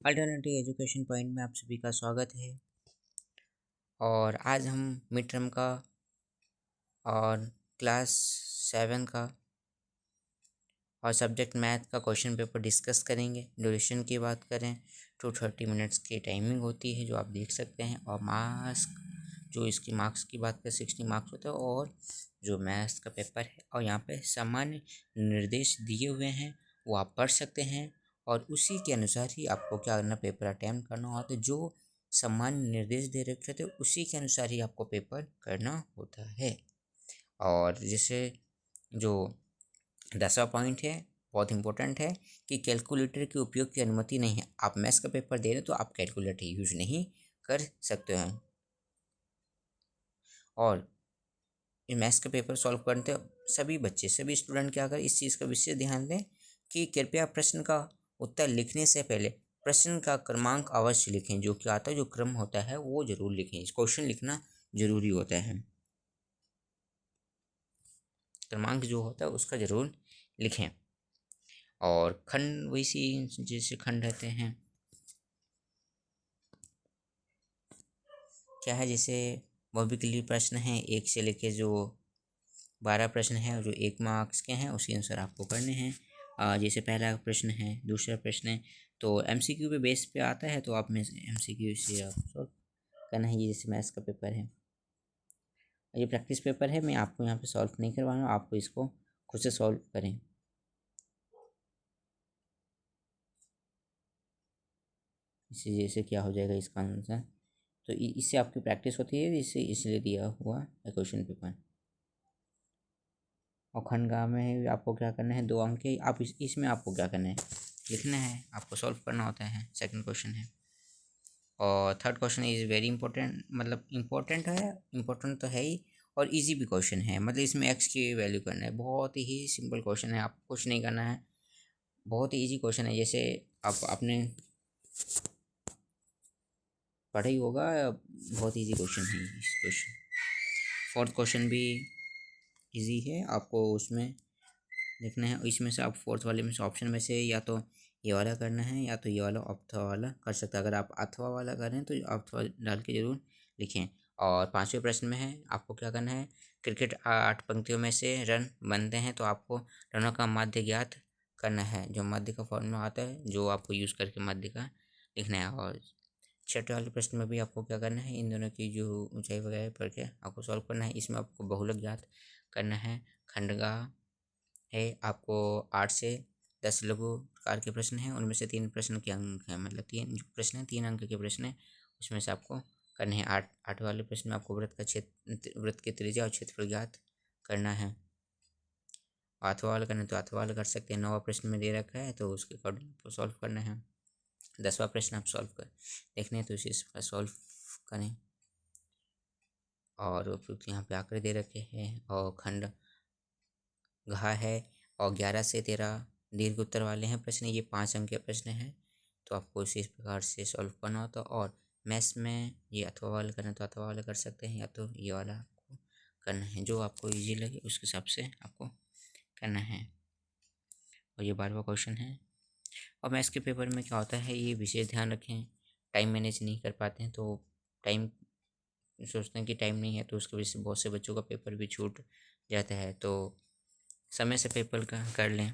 Alternative education point में आप सभी का स्वागत है। और आज हम मिड टर्म का और क्लास 7 का और सब्जेक्ट मैथ का क्वेश्चन पेपर डिस्कस करेंगे। ड्यूरेशन की बात करें तो 30 मिनट्स की टाइमिंग होती है, जो आप देख सकते हैं। और मार्क्स, जो इसकी मार्क्स की बात करें 60 मार्क्स होते हैं। और जो मैथ्स का पेपर है और यहाँ पे सामान्य निर्देश दिए हुए हैं, वो आप पढ़ सकते हैं और उसी के अनुसार ही आपको क्या करना, पेपर अटैम्प्ट करना होता है। जो सामान्य निर्देश दे रखे थे उसी के अनुसार ही आपको पेपर करना होता है। और जैसे जो 10वां पॉइंट है, बहुत इंपॉर्टेंट है कि कैलकुलेटर के उपयोग की अनुमति नहीं है। आप मैथ्स का पेपर दे रहे हो तो आप कैलकुलेटर यूज नहीं कर सकते हैं। और मैथ्स का पेपर सॉल्व करते सभी बच्चे, सभी स्टूडेंट क्या करें, इस चीज़ का विशेष ध्यान दें कि कृपया प्रश्न का उत्तर लिखने से पहले प्रश्न का क्रमांक अवश्य लिखें। जो क्या आता है, जो क्रम होता है वो जरूर लिखें। क्वेश्चन लिखना जरूरी होता है, क्रमांक जो होता है उसका जरूर लिखें। और खंड वैसी जैसे खंड रहते हैं, क्या है, जैसे बहुविकल्पीय प्रश्न है 1 से लेके जो 12 प्रश्न हैं, जो 1 मार्क्स के हैं, उसी अनुसार आपको करने हैं। जैसे पहला प्रश्न है, दूसरा प्रश्न है, तो एमसीक्यू पे बेस पे आता है, तो आप में एमसीक्यू से आप सॉल्व करना है। ये जैसे मैथ्स का पेपर है, ये प्रैक्टिस पेपर है, मैं आपको यहाँ पे सॉल्व नहीं करवा रहा हूँ, आपको इसको खुद से सॉल्व करें। इसी जैसे क्या हो जाएगा इसका आंसर, तो इससे आपकी प्रैक्टिस होती है, इससे इसलिए दिया हुआ है क्वेश्चन पेपर। और खंडगा में आपको क्या करना है, 2 अंक के, आप इसमें आपको क्या करना है, लिखना है, आपको सॉल्व करना होता है। सेकंड क्वेश्चन है। और third question is very important, मतलब इंपॉर्टेंट है, इंपॉर्टेंट तो है ही, और इजी भी क्वेश्चन है। मतलब इसमें एक्स की वैल्यू करना है, बहुत ही सिंपल क्वेश्चन है, आपको कुछ नहीं करना है, बहुत ही ईजी क्वेश्चन है। जैसे आप आपने पढ़ा ही होगा, बहुत ईजी क्वेश्चन है इस क्वेश्चन। फोर्थ क्वेश्चन भी इजी है, आपको उसमें देखना है। इसमें से आप फोर्थ वाले में से ऑप्शन में से या तो ये वाला करना है या तो ये वाला अथवा वाला कर सकते हैं। अगर आप अथवा वाला कर रहे हैं तो अथवा डाल के जरूर लिखें। और 5वें प्रश्न में है, आपको क्या करना है, क्रिकेट 8 पंक्तियों में से रन बनते हैं, तो आपको रनों का माध्य ज्ञात करना है। जो माध्य का फॉर्मूला आता है, जो आपको यूज़ करके माध्य का लिखना है। और 6ठे वाले प्रश्न में भी आपको क्या करना है, इन दोनों की जो ऊंचाई वगैरह पढ़ के आपको सॉल्व करना है। इसमें आपको बहुलक ज्ञात करना है। खंडगा है, आपको 8 से 10 लघु प्रकार के प्रश्न हैं, उनमें से 3 प्रश्न के अंक हैं, मतलब 3 जो प्रश्न हैं 3 अंक के प्रश्न हैं, उसमें से आपको करने हैं। 8 वाले प्रश्न में आपको वृत्त का क्षेत्र, वृत्त की त्रिज्या और क्षेत्रफल ज्ञात करना है। अथवा वाला करना है तो अथवा वाला कर सकते हैं। 9वां प्रश्न में दे रखा है तो उसके अकॉर्डिंग सॉल्व करना है। 10वां प्रश्न आप सॉल्व कर देखने हैं तो इसे सॉल्व करें। और उपयुक्त यहाँ पे आंकड़े दे रखे हैं। और खंड घा है, और 11 से 13 दीर्घ उत्तर वाले हैं प्रश्न। ये 5 अंक के प्रश्न हैं, तो आपको इसी प्रकार से सॉल्व करना होता है। और मैथ्स में ये अथवा वाला करना तो अथवा वाला कर सकते हैं, या तो ये वाला आपको करना है, जो आपको इजी लगे उसके हिसाब से आपको करना है। और ये 12वां क्वेश्चन है। और मैथ्स के पेपर में क्या होता है, ये विशेष ध्यान रखें, टाइम मैनेज नहीं कर पाते हैं, तो टाइम सोचते हैं कि टाइम नहीं है, तो उसकी वजह से बहुत से बच्चों का पेपर भी छूट जाता है। तो समय से पेपर का कर लें।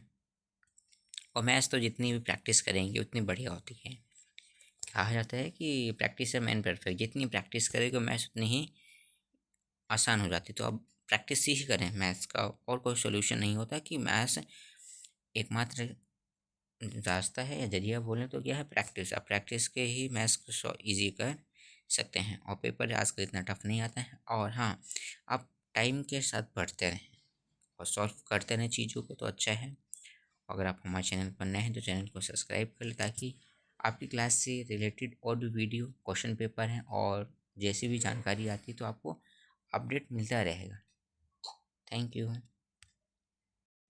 और मैथ्स तो जितनी भी प्रैक्टिस करेंगे उतनी बढ़िया होती है। कहा जाता है कि प्रैक्टिस है मैन परफेक्ट, जितनी प्रैक्टिस करेगा मैथ्स उतनी ही आसान हो जाती। तो अब प्रैक्टिस ही करें मैथ्स का, और कोई सोल्यूशन नहीं होता कि मैथ्स एकमात्र रास्ता है या जरिया बोलें तो क्या है, प्रैक्टिस। आप प्रैक्टिस के ही मैथ्स को ईजी कर सकते हैं, और पेपर आजकल इतना टफ नहीं आता है। और हाँ, आप टाइम के साथ पढ़ते रहें और सॉल्व करते रहें चीज़ों को, तो अच्छा है। अगर आप हमारे चैनल पर नए हैं तो चैनल को सब्सक्राइब कर लें, ताकि आपकी क्लास से रिलेटेड और भी वीडियो, क्वेश्चन पेपर हैं और जैसी भी जानकारी आती है तो आपको अपडेट मिलता रहेगा। Thank you.